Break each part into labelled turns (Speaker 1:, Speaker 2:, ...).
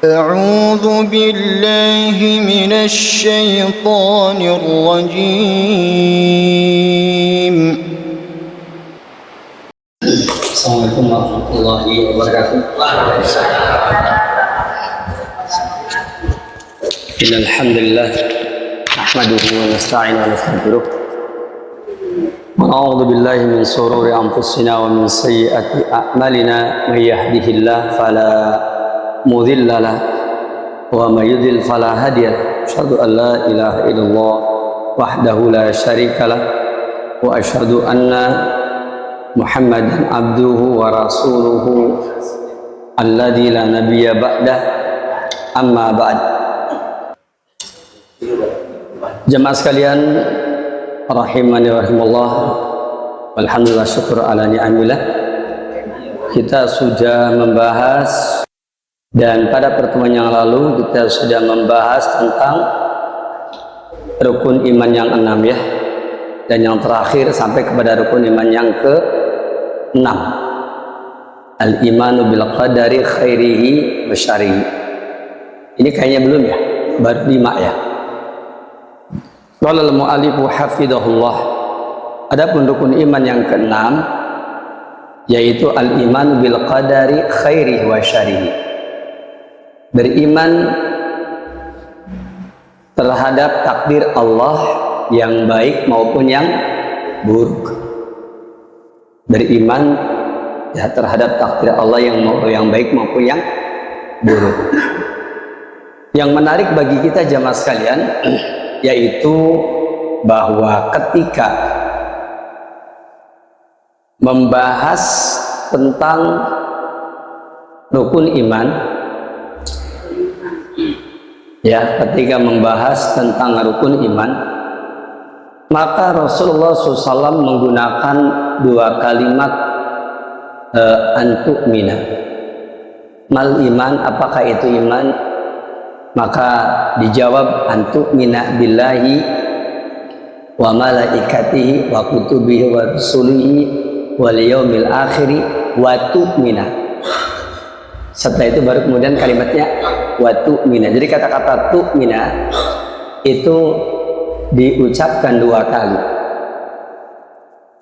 Speaker 1: أعوذ بالله من الشيطان الرجيم.
Speaker 2: Assalamualaikum warahmatullahi wabarakatuh. Innal hamdalillah nahmaduhu wa nasta'inuhu wa nastaghfiruh. Wa na'udzu billahi min shururi anfusina wa min sayyiati a'malina. May yahdihillahu fala mudilla lahu wa may yudlil fala hadiya lahu. Asyhadu an la ilaha illallah wahdahu la syarika lahu wa asyhadu anna Muhammadan abduhu wa rasuluhu alladzi la nabiyya ba'dah, amma ba'd. Jemaah sekalian rahimani wa rahimallah, alhamdulillah, syukur ala ni'amillah. Kita sudah membahas, dan pada pertemuan yang lalu kita sudah membahas tentang rukun iman yang 6 ya, dan yang terakhir sampai kepada rukun iman yang ke-6, al-imanu bil qadari khairihi wa syarrihi. Ini kayaknya belum ya, baru 5 ya. Qala al-mu'allifu hafidhahullah. Adapun rukun iman yang ke-6 yaitu al-imanu bil qadari khairihi wa syarrihi. Beriman terhadap takdir Allah yang baik maupun yang buruk. Beriman ya terhadap takdir Allah yang baik maupun yang buruk. Yang menarik bagi kita jamaah sekalian yaitu bahwa ketika membahas tentang rukun iman ya, ketika membahas tentang rukun iman, maka Rasulullah SAW menggunakan 2 kalimat antu'mina. Mal iman, apakah itu iman? Maka dijawab antu'mina billahi wa malaikatihi wa kutubihi wa rusulihi wal yaumil akhiri wa tu'mina. Setelah itu baru kemudian kalimatnya wa tu'mina. Jadi kata-kata tu'mina itu diucapkan 2 kali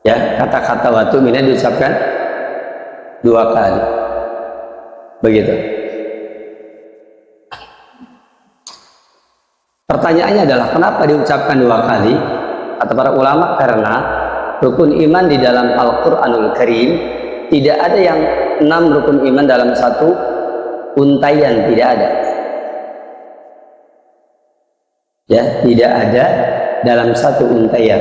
Speaker 2: ya, kata-kata wa tu'mina diucapkan 2 kali begitu. Pertanyaannya adalah kenapa diucapkan 2 kali? Kata para ulama, karena rukun iman di dalam Al-Quranul Karim tidak ada yang 6 rukun iman dalam satu untaian, tidak ada ya, tidak ada dalam satu untaian.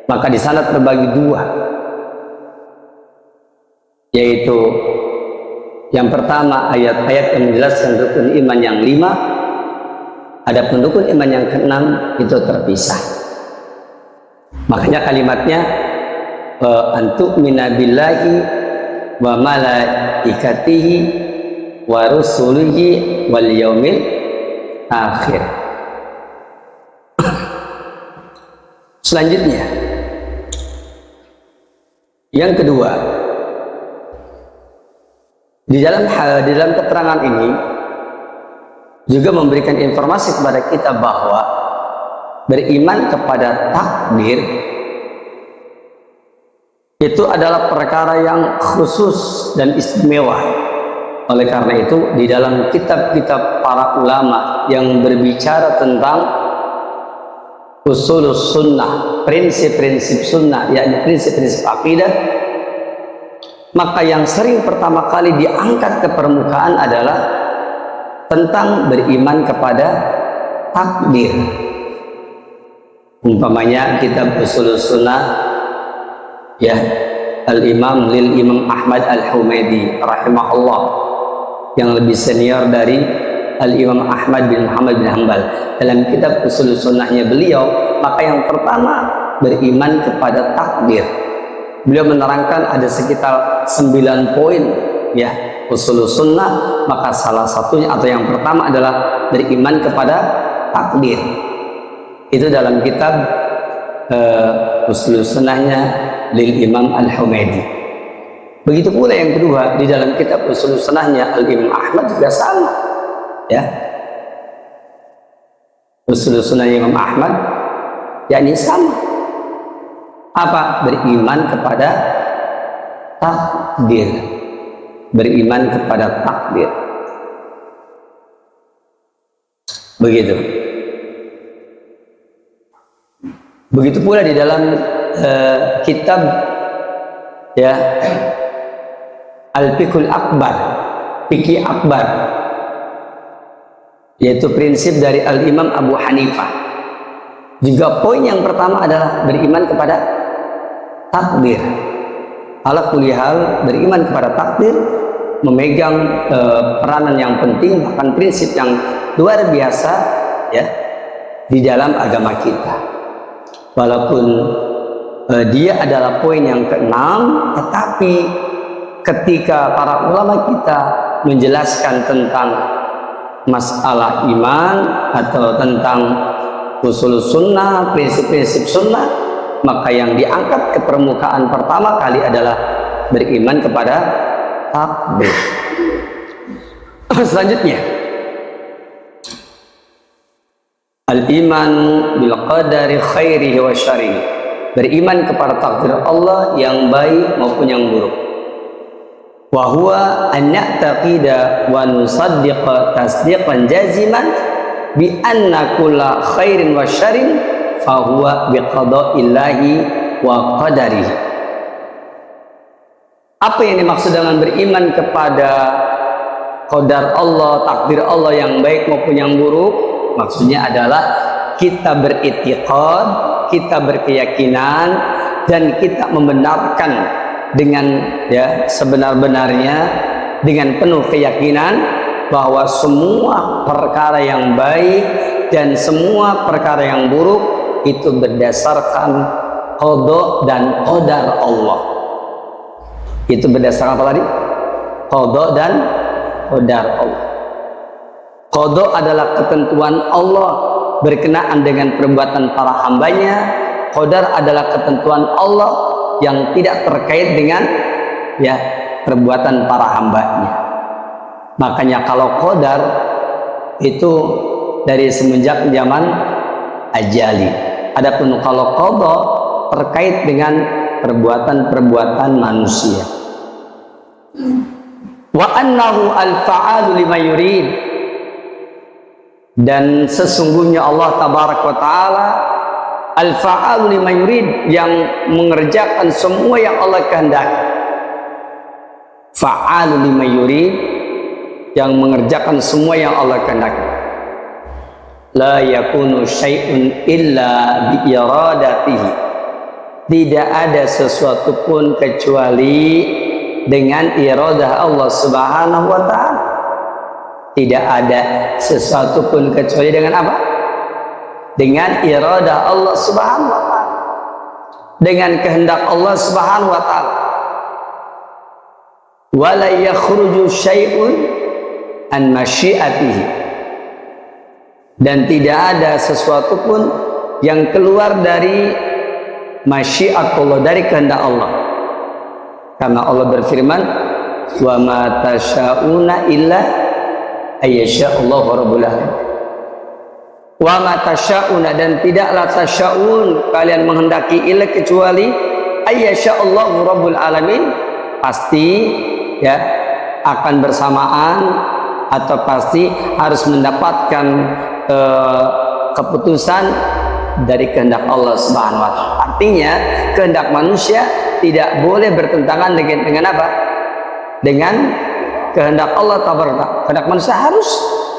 Speaker 2: Maka di sana terbagi 2, yaitu yang pertama ayat-ayat yang menjelaskan rukun iman yang 5. Adapun rukun iman yang ke-6 itu terpisah. Makanya kalimatnya antu'mina billahi wa malaikatihi wa rusulihi wal yaumil akhir. Selanjutnya yang kedua, di dalam keterangan ini juga memberikan informasi kepada kita bahwa beriman kepada takdir itu adalah perkara yang khusus dan istimewa. Oleh karena itu di dalam kitab-kitab para ulama yang berbicara tentang usulus sunnah, prinsip-prinsip sunnah, yakni prinsip-prinsip akidah, maka yang sering pertama kali diangkat ke permukaan adalah tentang beriman kepada takdir. Umpamanya kitab usulus sunnah ya, al-imam lil imam Ahmad al-Humaidi rahimahullah, yang lebih senior dari al-imam Ahmad bin Muhammad bin Hanbal. Dalam kitab usulus sunnahnya beliau, maka yang pertama beriman kepada takdir. Beliau menerangkan ada sekitar 9 poin ya usulus sunnah, maka salah satunya atau yang pertama adalah beriman kepada takdir. Itu dalam kitab usulus sunnahnya lil imam al-Humaidi. Begitu pula yang kedua, di dalam kitab usulus sunnahnya al-imam Ahmad juga sama. ya, usul sunnah Imam Ahmad yakni sama, apa? Beriman kepada takdir, beriman kepada takdir. Begitu. Begitu pula di dalam kitab ya Al-Fiqhul Akbar, Fikih Akbar, yaitu prinsip dari Al-Imam Abu Hanifah. Juga poin yang pertama adalah beriman kepada takdir. Ala kulli hal, beriman kepada takdir memegang peranan yang penting, bahkan prinsip yang luar biasa ya di dalam agama kita. Walaupun dia adalah poin yang keenam, tetapi ketika para ulama kita menjelaskan tentang masalah iman atau tentang usul sunnah, prinsip-prinsip sunnah, maka yang diangkat ke permukaan pertama kali adalah beriman kepada takdir. Selanjutnya, al-iman bil qadari khairihi wa syarrihi, beriman kepada takdir Allah yang baik maupun yang buruk. Wa huwa an na'taqida wa nusaddiqa tasdiqan jaziman bi anna kulla khairin wa syarrin fa huwa bi qada'illahi wa qadarihi. Apa yang dimaksud dengan beriman kepada qadar Allah, takdir Allah yang baik maupun yang buruk? Maksudnya adalah kita beriktikad, kita berkeyakinan, dan kita membenarkan dengan ya sebenar-benarnya, dengan penuh keyakinan bahwa semua perkara yang baik dan semua perkara yang buruk itu berdasarkan qada dan qadar Allah. Itu berdasarkan apa tadi? Qada dan qadar Allah. Qada adalah ketentuan Allah berkenaan dengan perbuatan para hambanya. Qadar adalah ketentuan Allah yang tidak terkait dengan ya perbuatan para hambanya. Makanya kalau qadar itu dari semenjak zaman ajali. Adapun kalau qada terkait dengan perbuatan-perbuatan manusia. Wa annahu al-fa'alu lima yurid, dan sesungguhnya Allah tabaraka wa taala al-fa'alu lima yurid, yang mengerjakan semua yang Allah kehendaki. Fa'alu lima yurid, yang mengerjakan semua yang Allah kehendaki. La yakunu syai'un illa bi iradatihi, tidak ada sesuatu pun kecuali dengan iradah Allah subhanahu wa ta'ala. Tidak ada sesuatu pun kecuali dengan apa? Dengan iradah Allah subhanahu wa ta'ala, dengan kehendak Allah subhanahu wa ta'ala. Wala yakhruju syai'un an masyiatihi, dan tidak ada sesuatu pun yang keluar dari masyiat Allah, dari kehendak Allah. Karena Allah berfirman, wa ma tasyauna illa ayyasha'allahu rabbul alamin. Wa ma tasyauna, dan tidaklah tasyaun kalian menghendaki illa kecuali ayyasha'allahu rabbul alamin, pasti ya akan bersamaan atau pasti harus mendapatkan keputusan dari kehendak Allah subhanahu wa ta'ala. Artinya kehendak manusia tidak boleh bertentangan dengan apa? Dengan kehendak Allah tabaraka. Kehendak manusia harus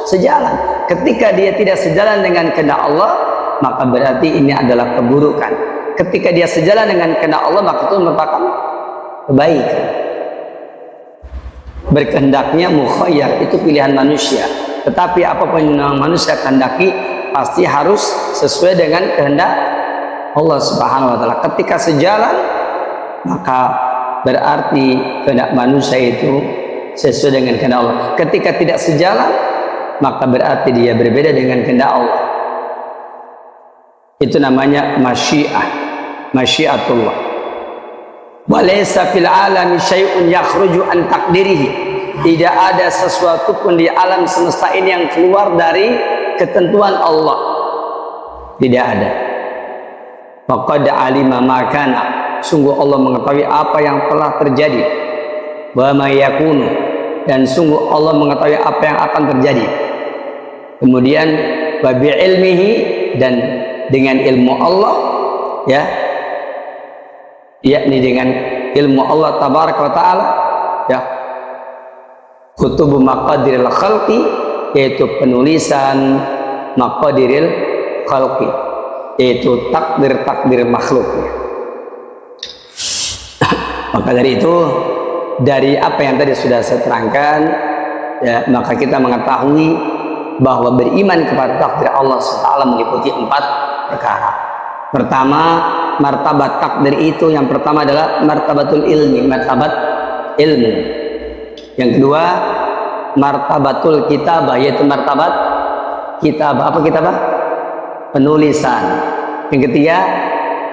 Speaker 2: sejalan. Ketika dia tidak sejalan dengan kehendak Allah, maka berarti ini adalah keburukan. Ketika dia sejalan dengan kehendak Allah, maka itu merupakan kebaikan. Berkehendaknya mukhayyar, itu pilihan manusia. Tetapi apapun yang manusia kehendaki pasti harus sesuai dengan kehendak Allah subhanahu wa ta'ala. Ketika sejalan, maka berarti kehendak manusia itu sesuai dengan kehendak Allah. Ketika tidak sejalan, maka berarti dia berbeda dengan kehendak Allah. Itu namanya masyiah, masyiatullah. Walaysa fil alami syai'un yakhruju an taqdirihi, tidak ada sesuatu pun di alam semesta ini yang keluar dari ketentuan Allah. Tidak ada. Faqad alima ma kana, sungguh Allah mengetahui apa yang telah terjadi. Wa ma yakunu, dan sungguh Allah mengetahui apa yang akan terjadi. Kemudian wa bi ilmihi, dan dengan ilmu Allah, ya, yakni dengan ilmu Allah tabaraka wa taala, ya, kutubu maqadiril khalqi, yaitu penulisan maqadiril khalqi, yaitu takdir-takdir makhluknya. Maka dari itu, dari apa yang tadi sudah saya terangkan, ya, maka kita mengetahui bahwa beriman kepada takdir Allah SWT meliputi 4 perkara. Pertama, martabat takdir itu yang pertama adalah martabatul ilmi, martabat ilmu. Yang kedua, martabatul kitabah, yaitu martabat kitabah. Apa kitabah? Penulisan. Yang ketiga,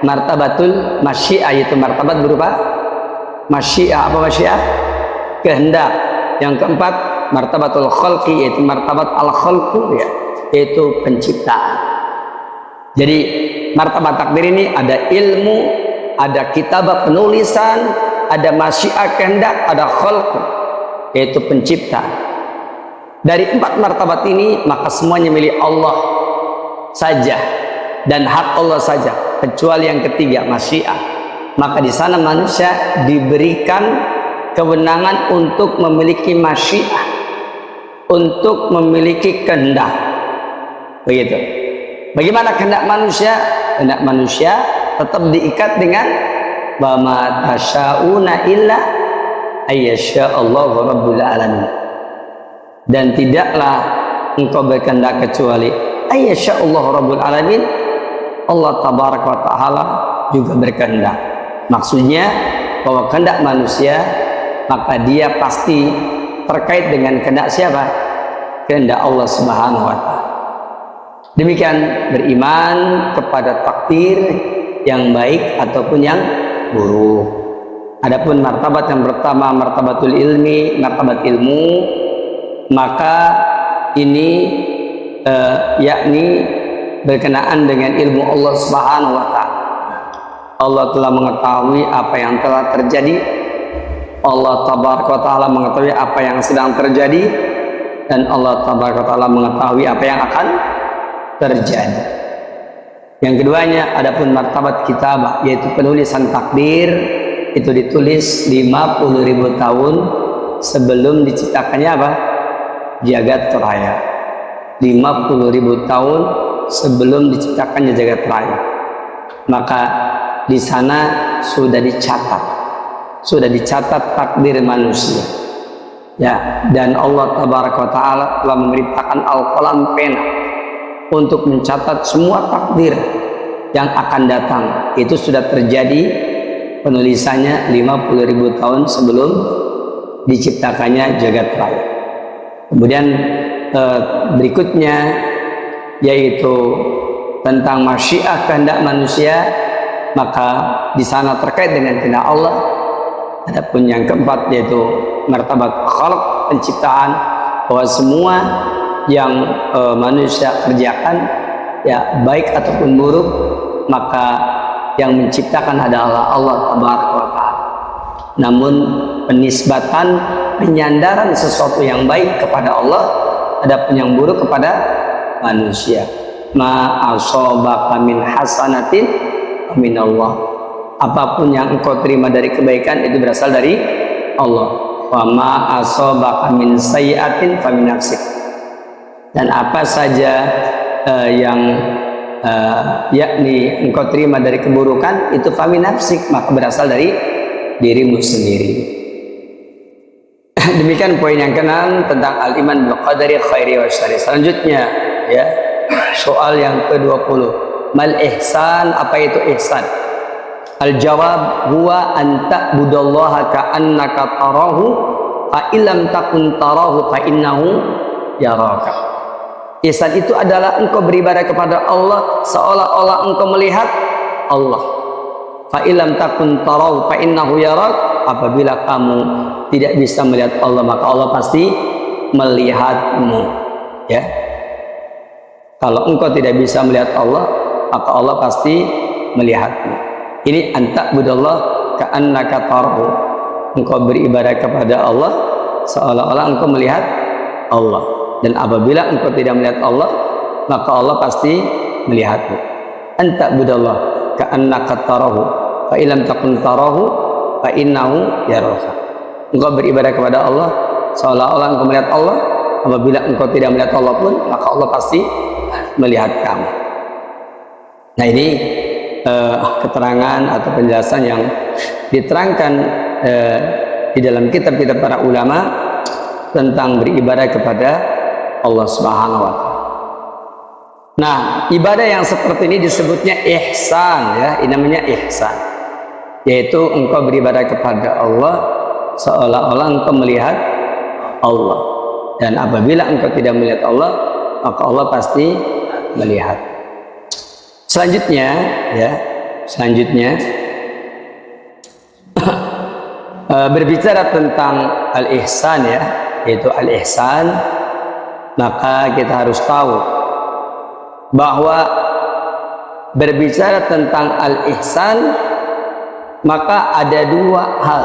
Speaker 2: martabatul masyiah, yaitu martabat berupa masyiah. Apa masyiah? Kehendak. Yang keempat, martabatul khalqi, yaitu martabat al-khalqu, ya, yaitu penciptaan. Jadi martabat takdir ini ada ilmu, ada kitabah penulisan, ada masyiah kehendak, ada khalqu, yaitu pencipta. Dari 4 martabat ini maka semuanya milik Allah saja dan hak Allah saja, kecuali yang ketiga, masyiah. Maka di sana manusia diberikan kewenangan untuk memiliki masyiah, untuk memiliki kehendak. Begitu. Bagaimana kehendak manusia? Kehendak manusia tetap diikat dengan wa ma tasyauna illa ayyasha Allahu rabbul alamin. Dan tidaklah engkau berkehendak kecuali ayyasha Allah rabbul alamin. Allah tabaraka wa taala juga berkehendak. Maksudnya bahwa kehendak manusia, maka dia pasti terkait dengan kehendak siapa? Kehendak Allah Subhanahu wa taala. Demikian beriman kepada takdir yang baik ataupun yang buruk. Adapun martabat yang pertama, martabatul ilmi, martabat ilmu, maka ini yakni berkenaan dengan ilmu Allah Subhanahu wa taala. Allah telah mengetahui apa yang telah terjadi. Allah tabaraka wa taala mengetahui apa yang sedang terjadi, dan Allah tabaraka wa taala mengetahui apa yang akan terjadi. Yang keduanya, adapun martabat kitabah, yaitu penulisan takdir, itu ditulis 50.000 tahun sebelum diciptakannya apa? Jagat raya. 50.000 tahun sebelum diciptakannya jagat raya. Maka di sana sudah dicatat takdir manusia, ya. Dan Allah tabaraka wa taala telah memerintahkan al-qalam, pena, untuk mencatat semua takdir yang akan datang. Itu sudah terjadi penulisannya 50.000 tahun sebelum diciptakannya jagat raya. Kemudian berikutnya yaitu tentang masyiah, kehendak manusia, maka di sana terkait dengan kehendak Allah. Adapun yang keempat yaitu martabat khalq, penciptaan, bahwa semua yang manusia kerjakan, ya, baik ataupun buruk, maka yang menciptakan adalah Allah tabaraka wa taala. Namun penisbatan, penyandaran sesuatu yang baik kepada Allah, adapun yang buruk kepada manusia. Ma asabaka min hasanatin min Allah. Apapun yang engkau terima dari kebaikan itu berasal dari Allah. Wa ma asabaka min sayyi'atin fa min nafsik. Dan apa saja yang yakni engkau terima dari keburukan itu fa min nafsik, maka berasal dari dirimu sendiri. Demikian poin yang keenam tentang al-iman bil qadari khairi wa syarri. Selanjutnya, ya, soal yang ke-20. Mal ihsan, apa itu ihsan? Al-jawab huwa an ta'budallaha ka'annaka tarahu fa illam takun tarahu fa innahu yaraka. Ihsan itu adalah engkau beribadah kepada Allah seolah-olah engkau melihat Allah. Fa illam takun tarahu fa innahu yarak. apabila kamu tidak bisa melihat Allah, maka Allah pasti melihatmu. Ya, kalau engkau tidak bisa melihat Allah, maka Allah pasti melihatmu. Ini anta'budallah ka'annaka tarahu. Engkau beribadah kepada Allah seolah-olah engkau melihat Allah. Dan apabila engkau tidak melihat Allah, maka Allah pasti melihatmu. Anta'budallah ka'annaka tarahu fa illam takun tarahu fa innahu yaraka. Engkau beribadah kepada Allah seolah-olah engkau melihat Allah. Apabila engkau tidak melihat Allah pun, maka Allah pasti melihat kamu. Nah, ini keterangan atau penjelasan yang diterangkan di dalam kitab-kitab para ulama tentang beribadah kepada Allah Subhanahu wa Ta'ala. Nah, ibadah yang seperti ini disebutnya ihsan, ya. Ini namanya ihsan, yaitu engkau beribadah kepada Allah seolah-olah engkau melihat Allah. Dan apabila engkau tidak melihat Allah, maka Allah pasti melihat. Selanjutnya, ya, berbicara tentang al-ihsan, ya, yaitu al-ihsan, maka kita harus tahu bahwa berbicara tentang al-ihsan, maka ada dua hal,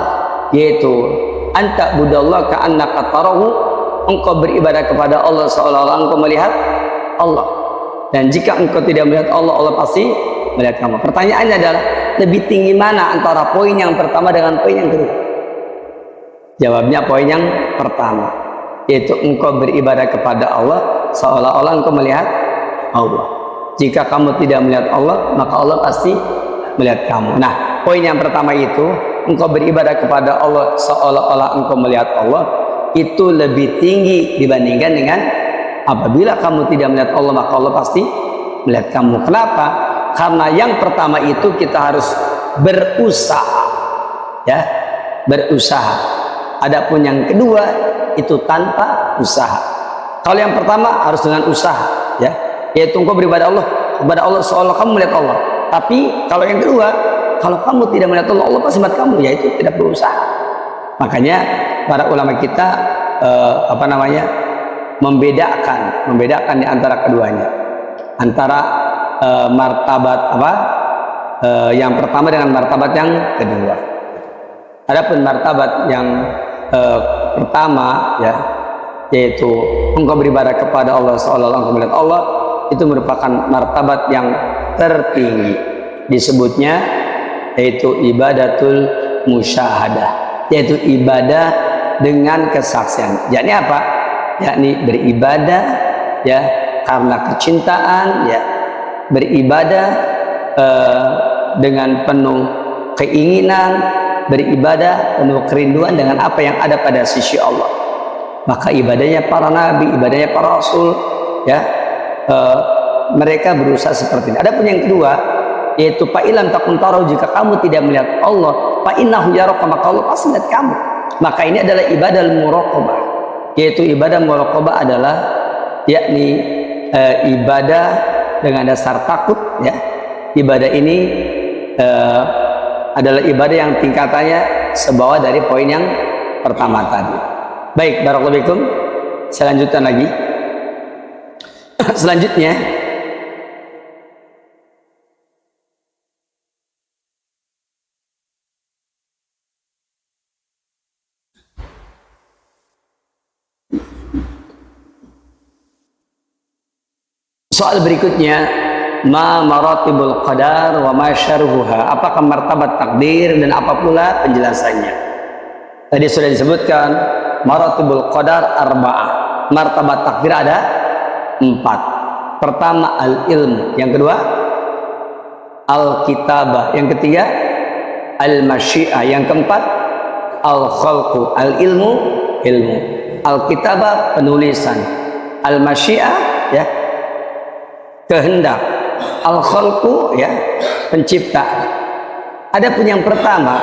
Speaker 2: yaitu anta'budallah ka'annaka tarahu, engkau beribadah kepada Allah seolah-olah engkau melihat Allah. Dan jika engkau tidak melihat Allah, Allah pasti melihat kamu. Pertanyaannya adalah, lebih tinggi mana antara poin yang pertama dengan poin yang kedua? Jawabnya poin yang pertama, yaitu engkau beribadah kepada Allah seolah-olah engkau melihat Allah. Jika kamu tidak melihat Allah, maka Allah pasti melihat kamu. Nah, poin yang pertama itu, engkau beribadah kepada Allah seolah-olah engkau melihat Allah, itu lebih tinggi dibandingkan dengan apabila kamu tidak melihat Allah, maka Allah pasti melihat kamu. Kenapa? Karena yang pertama itu kita harus berusaha, ya, berusaha. Adapun yang kedua itu tanpa usaha. Kalau yang pertama harus dengan usaha, ya, yaitu engkau beribadah Allah kepada Allah seolah kamu melihat Allah. Tapi kalau yang kedua, kalau kamu tidak melihat Allah, Allah pasti melihat kamu, yaitu tidak berusaha. Makanya para ulama kita membedakan di antara keduanya, antara martabat yang pertama dengan martabat yang kedua. Adapun martabat yang pertama, ya, yaitu engkau beribadah kepada Allah seolah-olah engkau melihat Allah, itu merupakan martabat yang tertinggi, disebutnya yaitu ibadatul musyahadah, yaitu ibadah dengan kesaksian. Yakni apa? Yakni beribadah, ya, karena kecintaan, ya, beribadah dengan penuh keinginan, beribadah penuh kerinduan dengan apa yang ada pada sisi Allah. Maka ibadahnya para nabi, ibadahnya para rasul, ya, mereka berusaha seperti ini. Adapun yang kedua, yaitu fa'ilam takun tarahu, jika kamu tidak melihat Allah, fa innahu yaraka, maka Allah pasti melihat kamu. Maka ini adalah ibadah muraqabah, yaitu ibadah muraqabah adalah yakni ibadah dengan dasar takut, ya. Ibadah ini adalah ibadah yang tingkatannya sebawah dari poin yang pertama tadi. Baik, barakallahu fikum. Saya lanjutkan lagi. Selanjutnya, soal berikutnya, ma maratibul qadar wa ma syarhuha, apakah martabat takdir dan apa pula penjelasannya. Tadi sudah disebutkan maratibul qadar arba'ah, martabat takdir ada 4. Pertama al-ilmu, yang kedua al-kitabah, yang ketiga al-masyiah, yang keempat al-khalqu. Al-ilmu ilmu, al-kitabah penulisan, al-masyiah, ya, kehendak, al-khalqu, ya, penciptaan. Adapun yang pertama,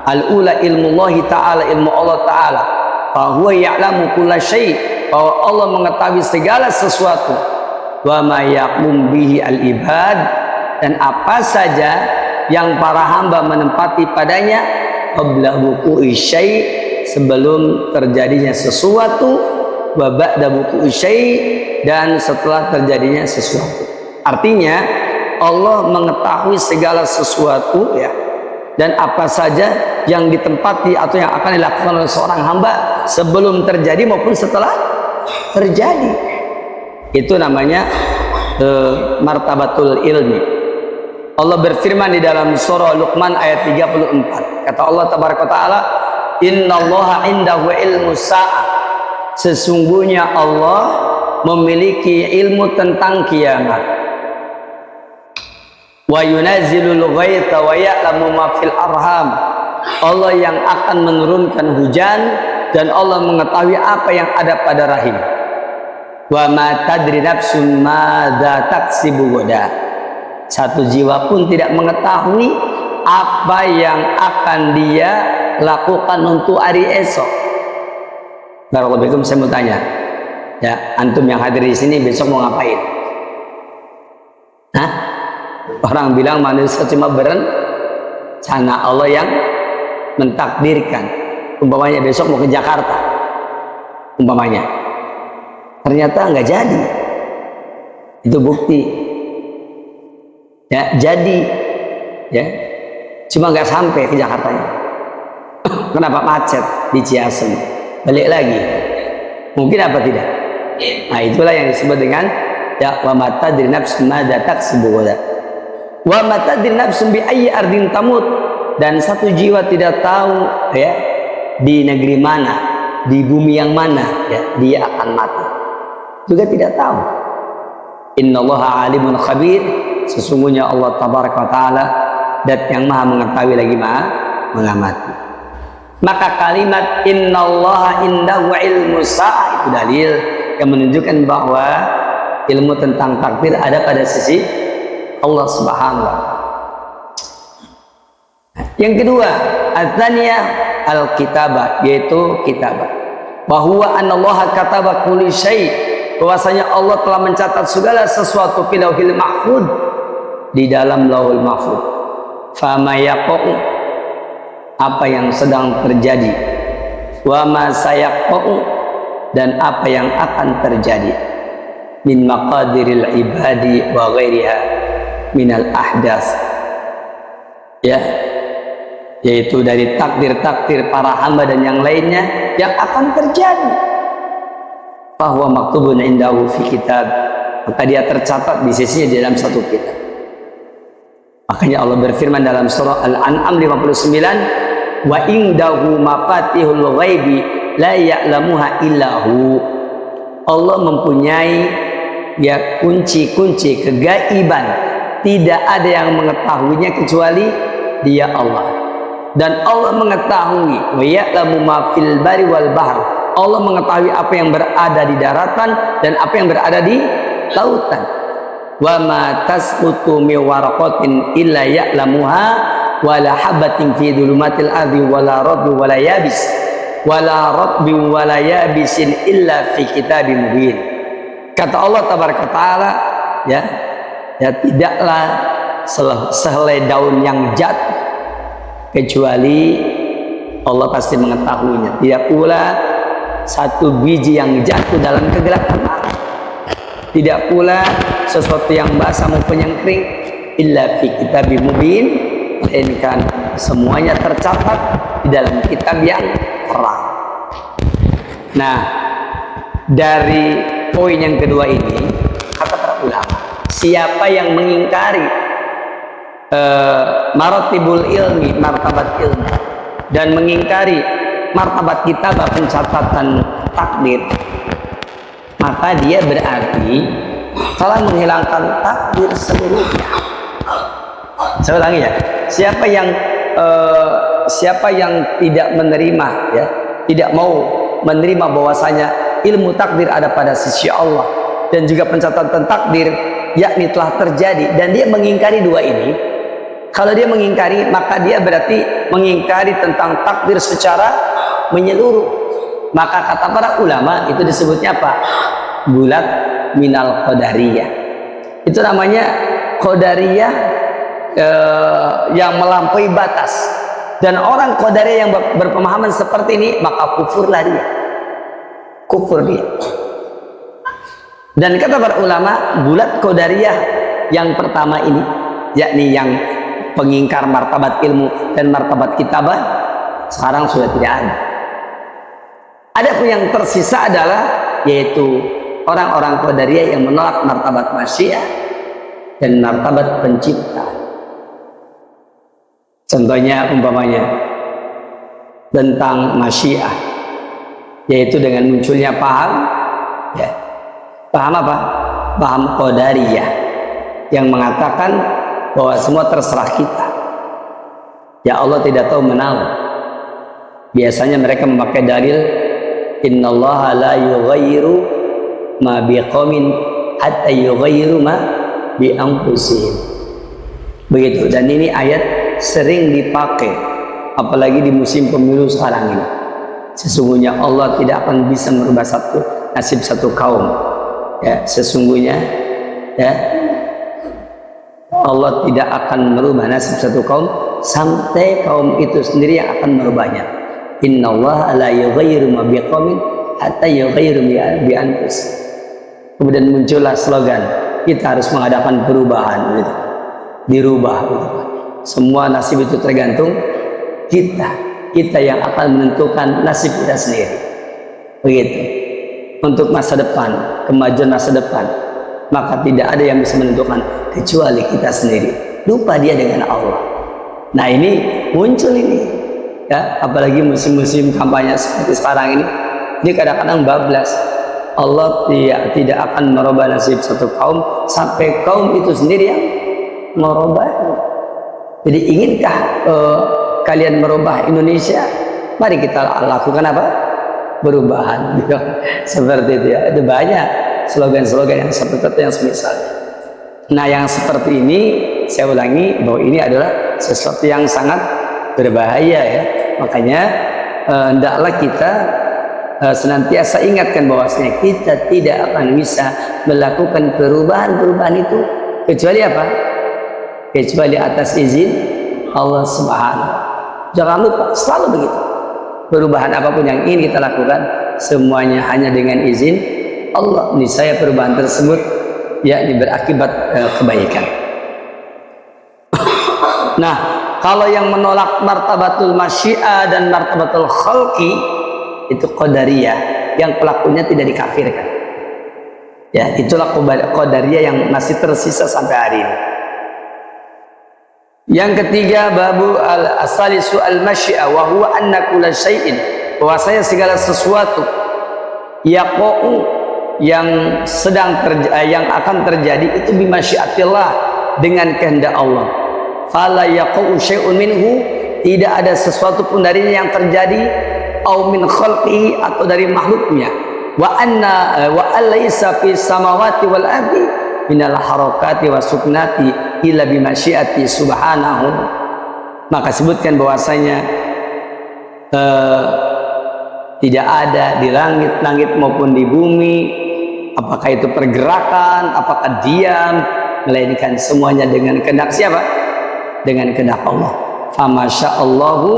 Speaker 2: al-ula ilmullahi ta'ala, ilmu Allah ta'ala, fahuwa ya'lamu kulla syai', bahwa Allah mengetahui segala sesuatu, wa ma yaqum bihi al-ibad, dan apa saja yang para hamba menempati padanya, qabla wuqu'i syai', sebelum terjadinya sesuatu, wa ba'da wuqu'i syai', dan setelah terjadinya sesuatu. Artinya Allah mengetahui segala sesuatu ya, dan apa saja yang ditempati atau yang akan dilakukan oleh seorang hamba sebelum terjadi maupun setelah terjadi. Itu namanya martabatul ilmi. Allah berfirman di dalam surah Luqman ayat 34. Kata Allah tabaraka taala, "Innallaha 'indahu ilmus sa'ah." Sesungguhnya Allah memiliki ilmu tentang kiamat. Wa yunazzilul ghaitha wa ya'lamu ma fil arham. Allah yang akan menurunkan hujan dan Allah mengetahui apa yang ada pada rahim. Wa ma tadri nafsun madza taksibu ghadan. Satu jiwa pun tidak mengetahui apa yang akan dia lakukan untuk hari esok. Barakallahu fikum, saya mau tanya, ya, antum yang hadir di sini besok mau ngapain? Hah? Orang bilang manusia cuma berencana, Allah yang mentakdirkan. Umpamanya besok mau ke Jakarta, umpamanya, ternyata nggak jadi. Itu bukti, ya, jadi, ya, cuma nggak sampai ke Jakartanya. Kenapa? Macet di Ciasem, balik lagi. Mungkin apa tidak? Nah, itulah yang disebut dengan ya, wa ma tadri nafsun madza taksibu ghadan. Wa ma tadri nafsun bi ayyi ardin tamut. Dan satu jiwa tidak tahu ya di negeri mana, di bumi yang mana ya dia akan mati. Juga tidak tahu. Innallaha alimun khabir. Sesungguhnya Allah tabaraka wa taala dat yang maha mengetahui lagi maha mengamati. Maka kalimat innallaha indahu ilmus sa'ah itu dalil yang menunjukkan bahwa ilmu tentang takdir ada pada sisi Allah Subhanahu wa taala. Yang kedua, ats-tsaniyah al-kitabah, yaitu kitabah. Wa huwa anallaha kataba kulli syai', bahwasanya Allah telah mencatat segala sesuatu fil lauhil mahfuz, di dalam lauhul mahfuz. Fama yaqa'u, apa yang sedang terjadi, wa ma sayaqa'u, dan apa yang akan terjadi, min maqadiril ibadi wa ghairiha minal ahdas, ya, yaitu dari takdir-takdir para hamba dan yang lainnya yang akan terjadi. Bahwa maktubun indahu fi kitab, maka dia tercatat di sisinya di dalam satu kitab. Makanya Allah berfirman dalam surah Al-An'am 59, wa indahu mafatihul ghaibi la ya'lamuha illahu. Allah mempunyai ya kunci-kunci kegaiban, tidak ada yang mengetahuinya kecuali dia Allah. Dan Allah mengetahui wa ya'lamu ma fil bari wal bahr. Allah mengetahui apa yang berada di daratan dan apa yang berada di lautan. Wa ma tasqutu min waraqatin illa ya'lamuha wa la habatin fi dhulumatil ardi wa la rabbi wa la yabis wa la rabbi wa la yabisin illa fi kitabim mubin. Kata Allah tabaraka taala, ya, tidaklah sehelai daun yang jatuh kecuali Allah pasti mengetahuinya. Tidak pula satu biji yang jatuh dalam kegelapan malam. Tidak pula sesuatu yang basah maupun yang kering, illa fi kitabim mubin, melainkan semuanya tercatat di dalam kitab yang terang. Nah, dari poin yang kedua ini, kata para ulama, siapa yang mengingkari maratibul ilmi, martabat ilmu, dan mengingkari martabat kitabah, pencatatan takdir, maka dia berarti telah menghilangkan takdir seluruhnya. Saya ulangi ya, siapa yang tidak menerima, ya, tidak mau menerima bahwasanya ilmu takdir ada pada sisi Allah dan juga pencatatan takdir yakni telah terjadi, dan dia mengingkari dua ini. Kalau dia mengingkari, maka dia berarti mengingkari tentang takdir secara menyeluruh. Maka kata para ulama itu disebutnya apa? Bulat minal qadariyah. Itu namanya qadariyah yang melampaui batas. Dan orang Qadariyah yang berpemahaman seperti ini, maka kufurlah dia. Kufur dia. Dan kata para ulama, bulat Qadariyah yang pertama ini, yakni yang pengingkar martabat ilmu dan martabat kitabah, sekarang sudah tidak ada. Adapun yang tersisa adalah yaitu orang-orang Qadariyah yang menolak martabat masyiah dan martabat pencipta. Contohnya umpamanya tentang masyiah, yaitu dengan munculnya paham, ya, paham apa? Paham Qadariyah yang mengatakan bahwa semua terserah kita. Ya Allah tidak tahu menahu. Biasanya mereka memakai dalil innallaha la yughayyiru ma biqaumin hatta yughayyiru ma bi anfusihim. Begitu, dan ini ayat sering dipakai apalagi di musim pemilu sekarang ini. Sesungguhnya Allah tidak akan bisa merubah nasib satu kaum. Ya, sesungguhnya ya Allah tidak akan merubah nasib satu kaum sampai kaum itu sendiri yang akan merubahnya. Innallaha la yughayyiru ma biqaumin hatta yughayyiru bi anfusihim. Kemudian muncullah slogan, kita harus mengadakan perubahan, gitu. Dirubah, gitu. Semua nasib itu tergantung kita yang akan menentukan nasib kita sendiri. Begitu. Untuk masa depan, kemajuan masa depan, maka tidak ada yang bisa menentukan kecuali kita sendiri. Lupa dia dengan Allah. Nah, ini muncul ini, ya, apalagi musim-musim kampanye seperti sekarang ini kadang-kadang bablas. Allah tidak akan merubah nasib satu kaum sampai kaum itu sendiri yang merubahnya. Jadi inginkah kalian merubah Indonesia? Mari kita lakukan apa? Perubahan, gitu. Seperti itu ya. Itu banyak slogan-slogan yang seperti itu yang semisal. Nah, yang seperti ini saya ulangi bahwa ini adalah sesuatu yang sangat berbahaya, ya. Makanya hendaklah kita senantiasa ingatkan bahwasanya kita tidak akan bisa melakukan perubahan-perubahan itu kecuali apa? Kecuali atas izin Allah Subhanahu. Jangan lupa, selalu begitu. Perubahan apapun yang ingin kita lakukan, semuanya hanya dengan izin Allah. Niscaya perubahan tersebut yakni berakibat kebaikan. Nah, kalau yang menolak martabatul masyiah dan martabatul khalqi itu Qadariyah yang pelakunya tidak dikafirkan. Ya, itulah Qadariyah yang masih tersisa sampai hari ini. Yang ketiga, babu al-asalisu al-masyiah wa huwa anna kulla syai'in, bahwasanya segala sesuatu yaqa'u yang yang akan terjadi itu bimasyiatillah, dengan kehendak Allah. Fala yaqa'u syai'un minhu, tidak ada sesuatu pun darinya yang terjadi, au min khalqihi, atau dari makhluknya. Wa alaysa fis samawati wal ardi minal harakati wa suknati illa bimasyiati subhanahu. Maka sebutkan bahwasanya tidak ada di langit maupun di bumi, apakah itu pergerakan, apakah diam, melainkan semuanya dengan kehendak siapa? Dengan kehendak Allah. Famasyaallahu,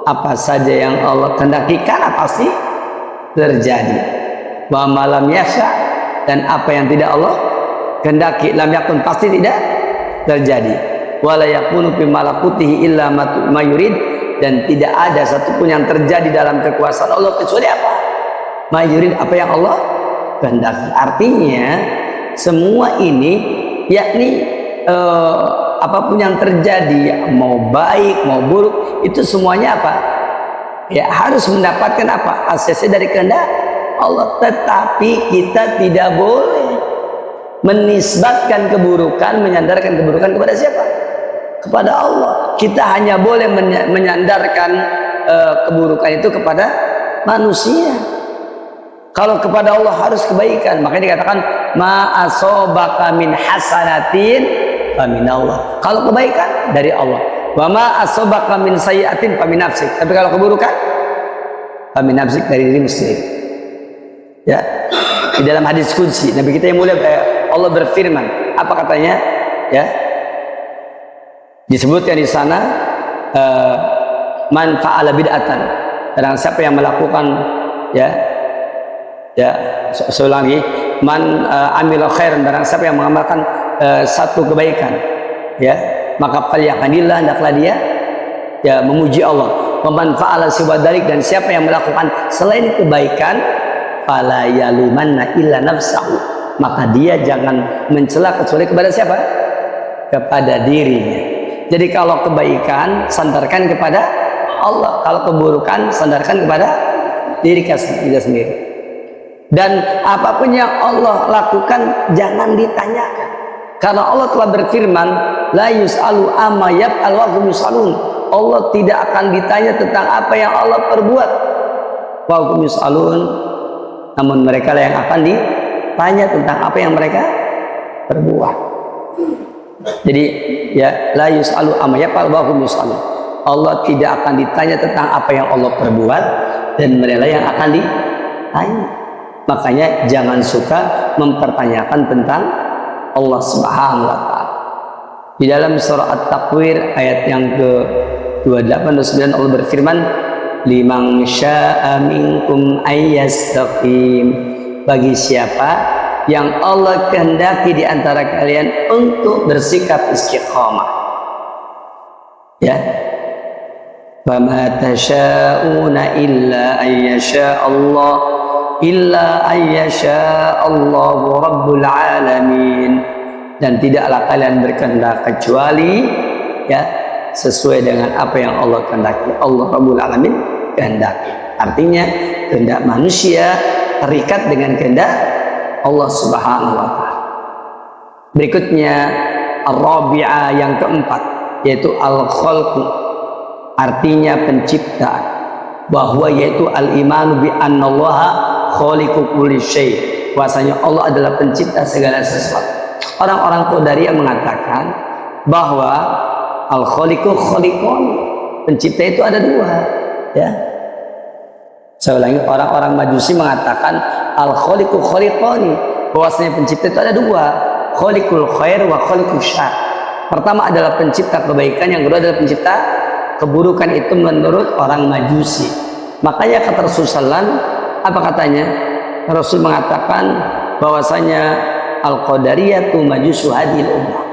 Speaker 2: apa saja yang Allah kehendaki karena pasti terjadi. Wa malam yasha, dan apa yang tidak Allah kehendaki lam yakun, pasti tidak terjadi. Wala yakunu fi malakutihi illa ma yurid, dan tidak ada satupun yang terjadi dalam kekuasaan Allah kecuali apa? Ma yurid, apa yang Allah kehendaki. Artinya semua ini yakni apapun yang terjadi, mau baik mau buruk, itu semuanya apa? Ya harus mendapatkan apa? Aksesnya dari kehendak Allah. Tetapi kita tidak boleh menisbatkan keburukan, menyandarkan keburukan kepada siapa? Kepada Allah. Kita hanya boleh menyandarkan keburukan itu kepada manusia. Kalau kepada Allah harus kebaikan. Makanya dikatakan ma asobaka min hasanatin faminallah. Kalau kebaikan dari Allah. Wa ma asobaka min sayyiatin famin nafsik. Tapi kalau keburukan famin nafsik, dari dirimu sendiri. Ya. Di dalam hadis qudsi Nabi kita yang mulia Allah berfirman, apa katanya? Ya. Disebutkan di sana man fa'ala bid'atan, barang siapa yang melakukan ya saya ulang lagi, man amila khairan, barang siapa yang mengamalkan satu kebaikan ya, maka falyahmadillah, hendaklah dia ya memuji Allah. Wa man fa'ala siwa dzalik, dan siapa yang melakukan selain kebaikan, fala yalumanna illa nafsahu, maka dia jangan mencela kecuali kepada siapa? Kepada dirinya. Jadi kalau kebaikan sandarkan kepada Allah, kalau keburukan sandarkan kepada diri kita sendiri. Dan apapun yang Allah lakukan jangan ditanyakan, karena Allah telah berfirman, la yus'alu amma yaf'al wa hum yus'alun. Allah tidak akan ditanya tentang apa yang Allah perbuat. Wa hum yus'alun, namun mereka lah yang akan ditanya tentang apa yang mereka perbuat. Jadi ya, la yus'alu amma yaf'al wa hum yus'alun. Allah tidak akan ditanya tentang apa yang Allah perbuat, dan mereka yang akan ditanya. Makanya jangan suka mempertanyakan tentang Allah Subhanahu wa taala. Di dalam surah At-Takwir ayat yang ke-28-29 Allah berfirman, liman syaa minkum ayyastaqim, bagi siapa yang Allah kehendaki di antara kalian untuk bersikap istiqamah. Ya. Fama tasyauna illa ayyasha Allah illa ayyasha Allahu Rabbul Alamin, dan tidaklah kalian berkehendak kecuali ya sesuai dengan apa yang Allah kehendaki, Allah Rabbul Alamin kehendaki. Artinya kehendak manusia terikat dengan kehendak Allah Subhanahu wa taala. Berikutnya ar-rabi'ah, yang keempat, yaitu al-khalqu, artinya penciptaan, bahwa yaitu al-imanu bi annallaha khaliqu kulli syai', bahwasanya Allah adalah pencipta segala sesuatu. Orang-orang Qadariyah mengatakan bahwa al-khaliqu khaliqun, pencipta itu ada dua ya. Saya ulangi, orang-orang Majusi mengatakan al-khaliqu khaliqani, bahwasanya pencipta itu ada dua, khaliqul khair wa khaliqul syarr. Pertama adalah pencipta kebaikan, yang kedua adalah pencipta keburukan. Itu menurut orang Majusi. Makanya kata Rasulullah, apa katanya? Rasul mengatakan bahwasanya al-qadariyah tu majusu hadil ummah.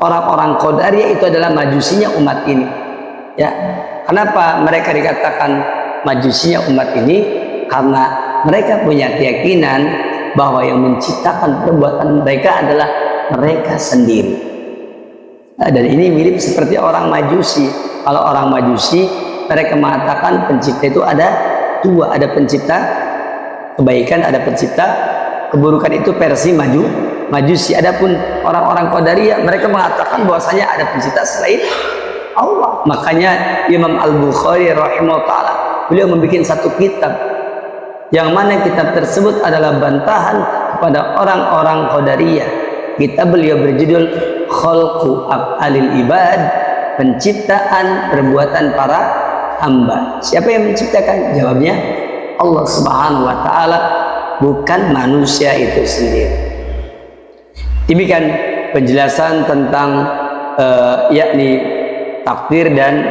Speaker 2: Orang-orang Qadariyah itu adalah majusinya umat ini. Ya. Kenapa mereka dikatakan majusinya umat ini? Karena mereka punya keyakinan bahwa yang menciptakan perbuatan mereka adalah mereka sendiri. Nah, dan ini mirip seperti orang Majusi. Kalau orang Majusi, mereka mengatakan pencipta itu ada dua, ada pencipta kebaikan, ada pencipta keburukan. Itu versi Majusi. Adapun orang-orang Qadariyah, mereka mengatakan bahwasanya ada pencipta selain Allah. Makanya Imam Al-Bukhari rahimahullah taala, beliau membuat satu kitab, yang mana kitab tersebut adalah bantahan kepada orang-orang Qadariyah. Kitab beliau berjudul Khalqu Af'alil Ibad, penciptaan perbuatan para hamba. Siapa yang menciptakan? Jawabnya Allah Subhanahu wa taala, bukan manusia itu sendiri. Demikian penjelasan tentang yakni takdir dan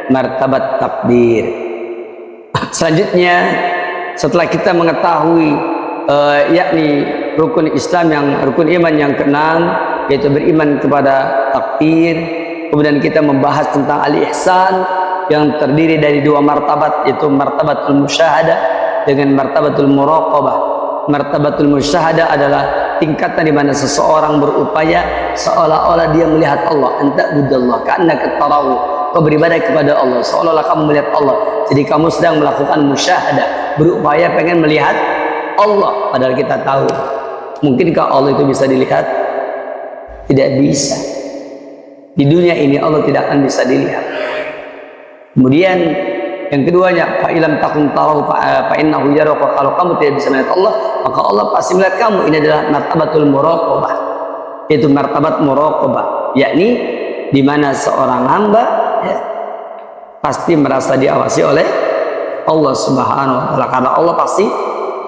Speaker 2: martabat takdir. Selanjutnya, setelah kita mengetahui yakni rukun Islam, yang rukun iman yang keenam, yaitu beriman kepada takdir, kemudian kita membahas tentang al-ihsan yang terdiri dari dua martabat, yaitu martabatul musyahadah dengan martabatul muraqabah. Martabatul musyahadah adalah tingkatan di mana seseorang berupaya seolah-olah dia melihat Allah. Anta budallah ka'annaka tarahu, kau beribadah kepada Allah seolah-olah kamu melihat Allah. Jadi kamu sedang melakukan musyahadah, berupaya pengen melihat Allah. Padahal kita tahu, mungkinkah Allah itu bisa dilihat? Tidak bisa. Di dunia ini Allah tidak akan bisa dilihat. Kemudian yang keduanya, fa ilam takun tarahu fa innahu yaraka, kalau kamu tidak bisa melihat Allah, maka Allah pasti melihat kamu. Ini adalah martabatul muraqabah, yaitu martabat muraqabah, yakni di mana seorang hamba ya, pasti merasa diawasi oleh Allah Subhanahu wa taala, karena Allah pasti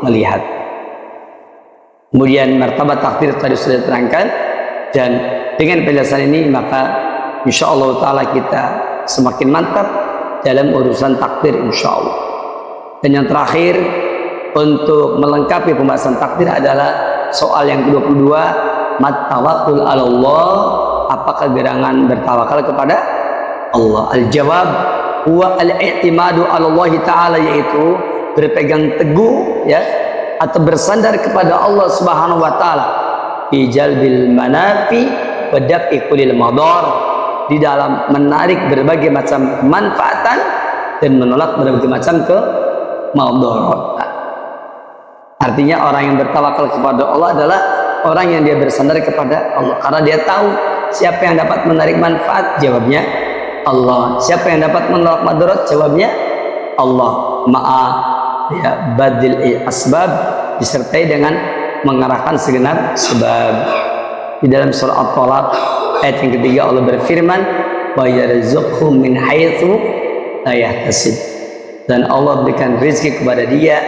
Speaker 2: melihat. Kemudian martabat takdir tadi sudah diterangkan, dan dengan penjelasan ini maka insyaallah taala kita semakin mantap dalam urusan takdir insya Allah. Dan yang terakhir untuk melengkapi pembahasan takdir adalah soal yang ke-22, mat tawakkul 'ala Allah, apakah gerangan bertawakal kepada Allah? Al-jawab huwa al-i'timadu 'ala Allah taala, yaitu berpegang teguh ya atau bersandar kepada Allah Subhanahu wa taala fi jalbil manafi wa daf'i kulil madar, di dalam menarik berbagai macam manfaatan dan menolak berbagai macam kemadaratan. Artinya orang yang bertawakal kepada Allah adalah orang yang dia bersandar kepada Allah, karena dia tahu siapa yang dapat menarik manfaat, jawabnya Allah. Siapa yang dapat menolak madarat, jawabnya Allah. Ma'a ya badil asbab, disertai dengan mengarahkan segenap sebab. Di dalam surah At-Talaq ayat yang ketiga Allah berfirman, wa yarzuqhu min haitsu la yahtasib, dan Allah berikan rezeki kepada dia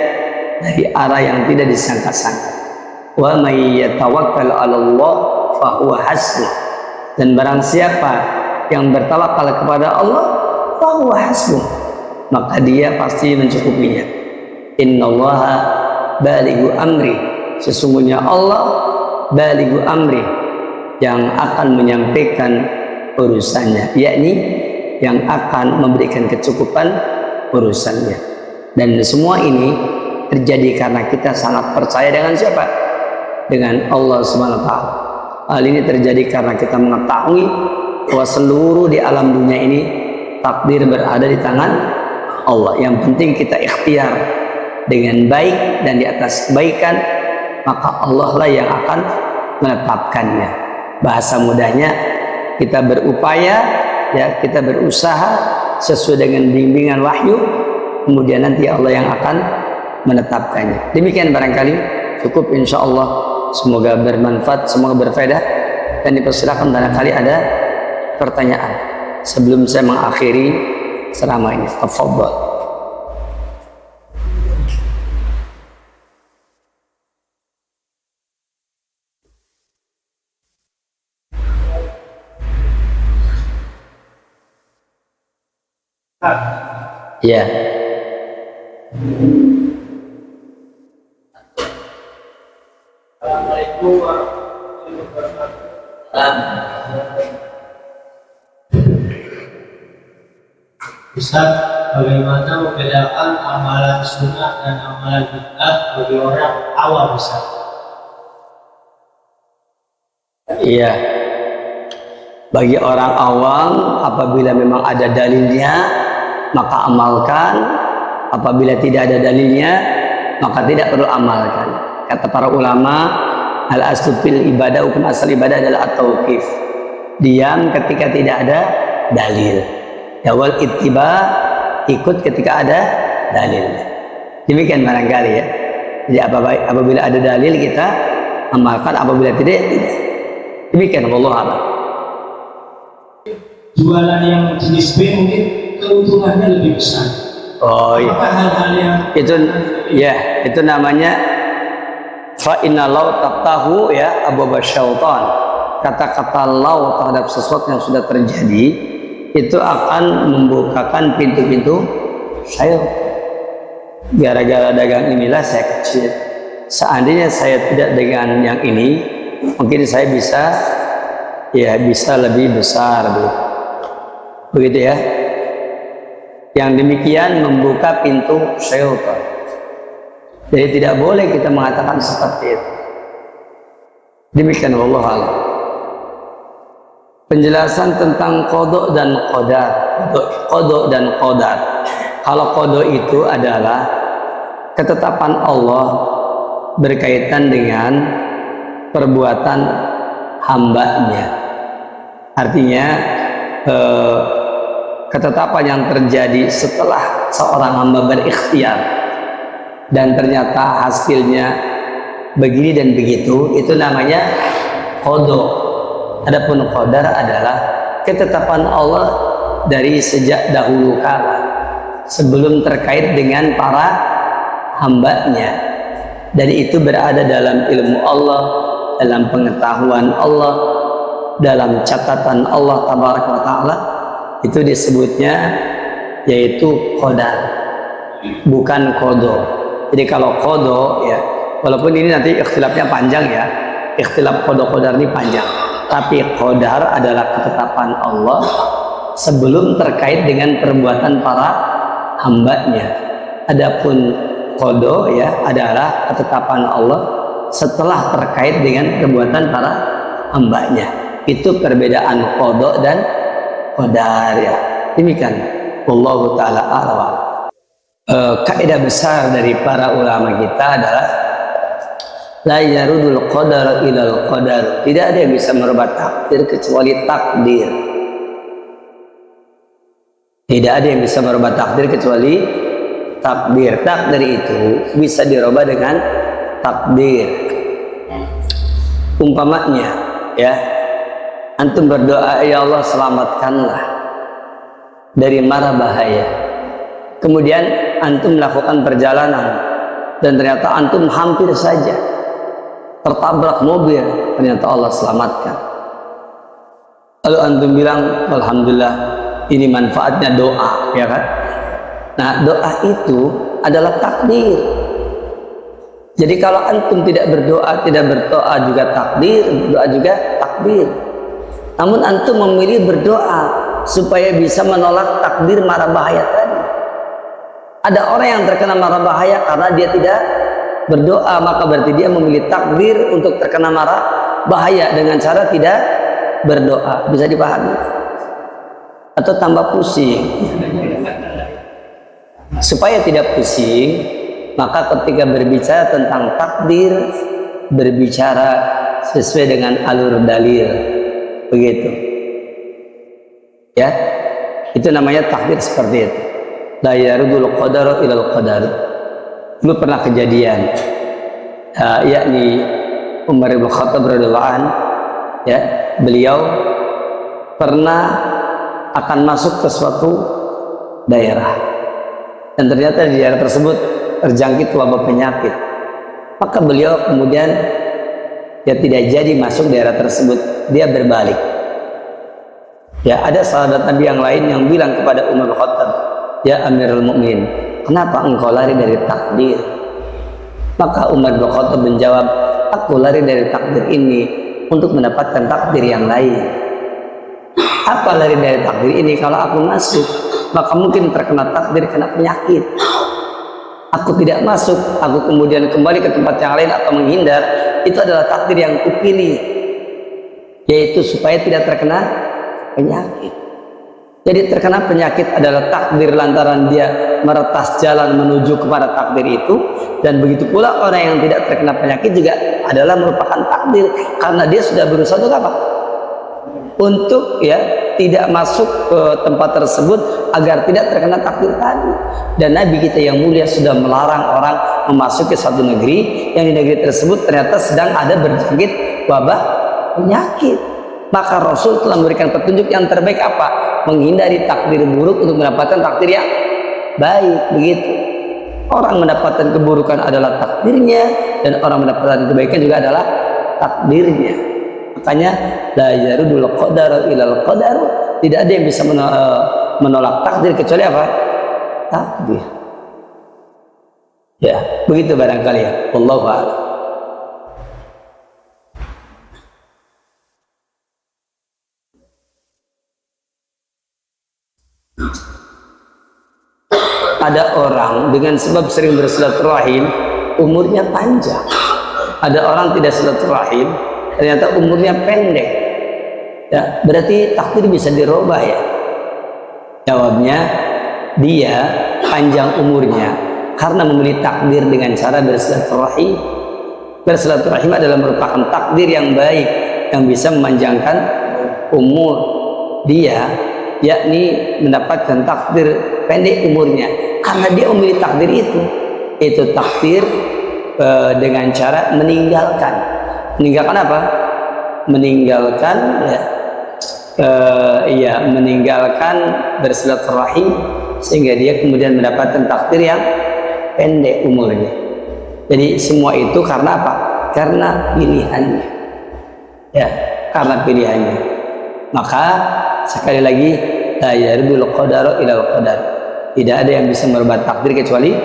Speaker 2: dari arah yang tidak disangka-sangka. Wa may yatawakkal 'ala Allah fa huwa hasbuh, dan barang siapa yang bertawakal kepada Allah fa huwa hasbuh, maka dia pasti mencukupinya. Innallaha balighu amri, sesungguhnya Allah balighu amri, yang akan menyampaikan urusannya, yakni yang akan memberikan kecukupan urusannya. Dan semua ini terjadi karena kita sangat percaya dengan siapa? Dengan Allah Subhanahu wa taala. Hal ini terjadi karena kita mengetahui bahwa seluruh di alam dunia ini takdir berada di tangan Allah. Yang penting kita ikhtiar dengan baik dan di atas kebaikan, maka Allah lah yang akan menetapkannya. Bahasa mudahnya, kita berupaya ya, kita berusaha sesuai dengan bimbingan wahyu, kemudian nanti Allah yang akan menetapkannya. Demikian barangkali cukup insya Allah. Semoga bermanfaat, semoga berfaedah, dan dipersilakan barangkali ada pertanyaan sebelum saya mengakhiri ceramah ini. Tafadhal. Ya.
Speaker 3: Assalamualaikum warahmatullahi wabarakatuh. Ustaz, bagaimana membedakan amalan sunnah dan amalan bid'ah bagi orang awam, Ustaz?
Speaker 2: Iya. Bagi orang awam, apabila memang ada dalilnya maka amalkan, apabila tidak ada dalilnya maka tidak perlu amalkan. Kata para ulama, al-aslu fil ibadah, hukum asal ibadah adalah at-tauqif, diam ketika tidak ada dalil. Ya wal ittiba, ikut ketika ada dalil. Demikian barangkali ya. Jadi apabila ada dalil kita amalkan, apabila tidak ya tidak. Demikian wallahu a'lam.
Speaker 3: Jualan yang jenis B mungkin keuntungannya lebih besar.
Speaker 2: Oh iya.
Speaker 3: Apakah hal-hal yang
Speaker 2: itu namanya fa inna law taqtahu ya abwaba syaitan. Kata-kata law terhadap sesuatu yang sudah terjadi itu akan membukakan pintu-pintu syaitan. Gara-gara dagang inilah saya kecil. Seandainya saya tidak dengan yang ini, mungkin saya bisa lebih besar, begitu ya. Yang demikian membuka pintu syaitan. Jadi tidak boleh kita mengatakan seperti itu. Demikian wallahu a'lam. Penjelasan tentang qada dan qadar. Qada dan qadar. Kalau qada itu adalah ketetapan Allah berkaitan dengan perbuatan hambanya. Artinya ketetapan yang terjadi setelah seorang hamba berikhtiar dan ternyata hasilnya begini dan begitu, itu namanya qada. Adapun qadar adalah ketetapan Allah dari sejak dahulu kala, sebelum terkait dengan para hambanya, dan itu berada dalam ilmu Allah, dalam pengetahuan Allah, dalam catatan Allah tabaraka wa ta'ala. Itu disebutnya yaitu qadar, bukan qada. Jadi kalau qada ya, walaupun ini nanti ikhtilafnya panjang ya, ikhtilaf qada-qadar ini panjang, tapi qadar adalah ketetapan Allah sebelum terkait dengan perbuatan para hambanya. Adapun qada ya adalah ketetapan Allah setelah terkait dengan perbuatan para hambanya. Itu perbedaan qada dan qadar ya. Demikian wallahu taala a'lam. Kaidah besar dari para ulama kita adalah la yarudul qadar ilal qadar. Tidak ada yang bisa merubah takdir kecuali takdir. Tidak ada yang bisa merubah takdir kecuali takdir. Takdir itu bisa dirubah dengan takdir. Umpamanya ya, antum berdoa, ya Allah selamatkanlah dari mara bahaya. Kemudian antum melakukan perjalanan dan ternyata antum hampir saja tertabrak mobil, ternyata Allah selamatkan. Lalu antum bilang, alhamdulillah, ini manfaatnya doa, ya kan? Nah, doa itu adalah takdir. Jadi kalau antum tidak berdoa, tidak berdoa juga takdir, berdoa juga takdir. Namun antum memilih berdoa supaya bisa menolak takdir mara bahaya tadi. Ada orang yang terkena mara bahaya karena dia tidak berdoa, maka berarti dia memilih takdir untuk terkena mara bahaya dengan cara tidak berdoa. Bisa dipahami? Atau tambah pusing. Supaya tidak pusing, maka ketika berbicara tentang takdir, berbicara sesuai dengan alur dalil, begitu ya. Itu namanya takdir seperti itu. La yarudul qadar ilal qadar. Dulu pernah kejadian yakni Umar bin Khattab radhiyallahu anhu ya, beliau pernah akan masuk ke suatu daerah dan ternyata di daerah tersebut terjangkit wabah penyakit. Maka beliau kemudian ya tidak jadi masuk daerah tersebut, dia berbalik. Ya, ada sahabat Nabi yang lain yang bilang kepada Umar bin Khattab, ya Amirul Mukminin, kenapa engkau lari dari takdir? Maka Umar bin Khattab menjawab, aku lari dari takdir ini untuk mendapatkan takdir yang lain. Apa lari dari takdir ini? Kalau aku masuk, maka mungkin terkena takdir kena penyakit. Aku tidak masuk, aku kemudian kembali ke tempat yang lain atau menghindar, itu adalah takdir yang kupilih, yaitu supaya tidak terkena penyakit. Jadi terkena penyakit adalah takdir lantaran dia meretas jalan menuju kepada takdir itu, dan begitu pula orang yang tidak terkena penyakit juga adalah merupakan takdir karena dia sudah berusaha untuk apa? Untuk ya tidak masuk ke tempat tersebut agar tidak terkena takdir tadi. Dan Nabi kita yang mulia sudah melarang orang memasuki satu negeri yang di negeri tersebut ternyata sedang ada berjangkit wabah penyakit. Maka Rasul telah memberikan petunjuk yang terbaik apa? Menghindari takdir buruk untuk mendapatkan takdir yang baik. Begitu. Orang mendapatkan keburukan adalah takdirnya, dan orang mendapatkan kebaikan juga adalah takdirnya. Makanya la yarudul qadar ilal qadar. Tidak ada yang bisa menolak takdir kecuali apa? Takdir. Ya, begitu barangkali ya. Wallahu a'lam. Ada orang dengan sebab sering bersilaturahim umurnya panjang. Ada orang tidak silaturahim ternyata umurnya pendek. Ya, berarti takdir bisa dirubah ya. Jawabnya, dia panjang umurnya karena memilih takdir dengan cara bersilaturahim. Bersilaturahim adalah merupakan takdir yang baik yang bisa memanjangkan umur dia, yakni mendapatkan takdir pendek umurnya karena dia memilih takdir itu takdir dengan cara meninggalkan apa? Meninggalkan meninggalkan bersilaturahim sehingga dia kemudian mendapatkan takdir yang pendek umurnya. Jadi semua itu karena apa? Karena pilihannya. Ya, karena pilihannya. Maka sekali lagi la yarudul qadar ilal qadar. Tidak ada yang bisa merubah takdir kecuali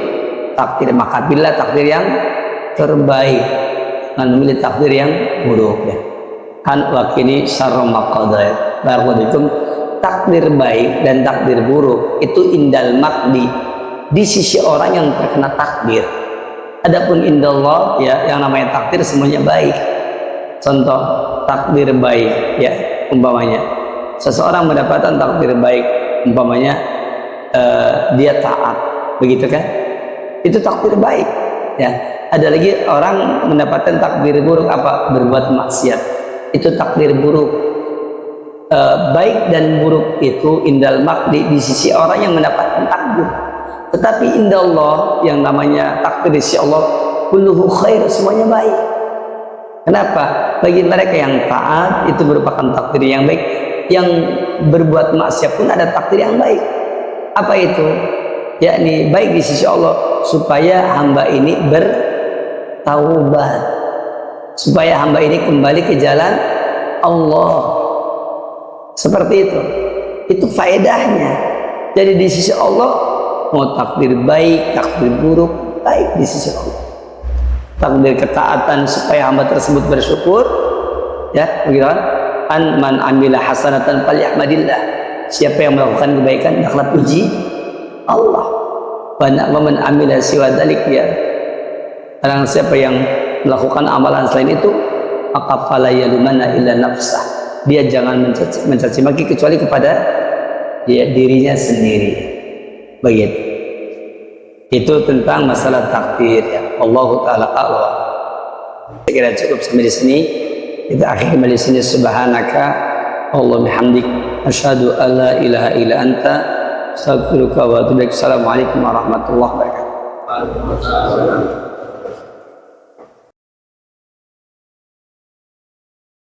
Speaker 2: takdir. Maka pilihlah takdir yang terbaik, dan memilih takdir yang buruk ya. Kan wakini syarra ma qadait. Barakallahu takdir baik dan takdir buruk itu indal makdi, di sisi orang yang terkena takdir. Adapun indallah ya, yang namanya takdir semuanya baik. Contoh takdir baik ya, umpamanya seseorang mendapatkan takdir baik, umpamanya dia taat, begitu kan? Itu takdir baik ya. Ada lagi orang mendapatkan takdir buruk, apa? Berbuat maksiat. Itu takdir buruk. Baik dan buruk itu indal makdi, di sisi orang yang mendapatkan takdir. Tetapi indallah, yang namanya takdir di sisi Allah, kulluhu khair, semuanya baik. Kenapa? Bagi mereka yang taat itu merupakan takdir yang baik. Yang berbuat maksiat pun ada takdir yang baik. Apa itu? Yakni baik di sisi Allah, supaya hamba ini bertaubat, supaya hamba ini kembali ke jalan Allah. Seperti itu faedahnya. Jadi di sisi Allah, mau takdir baik, takdir buruk, baik di sisi Allah. Takdir ketaatan supaya hamba tersebut bersyukur, ya, begitu kan? An man amila hasanatan falyahmadillah. Siapa yang melakukan kebaikan, hendaklah puji Allah. Wa man amila siwa dzalik, ya. Barang siapa yang melakukan amalan selain itu, maka fala yalumanna illa nafsah. Dia jangan mencaci maki kecuali kepada dirinya sendiri. Begitu. Itu tentang masalah takdir ya. Allahu taala a'lam. Saya kira cukup sampai di sini. Kita akhiri di sini. Subhanaka Allah bihamdik asyhadu an la ilaha illa anta astaghfiruka wa atubu ilaik. Assalamualaikum warahmatullahi wabarakatuh.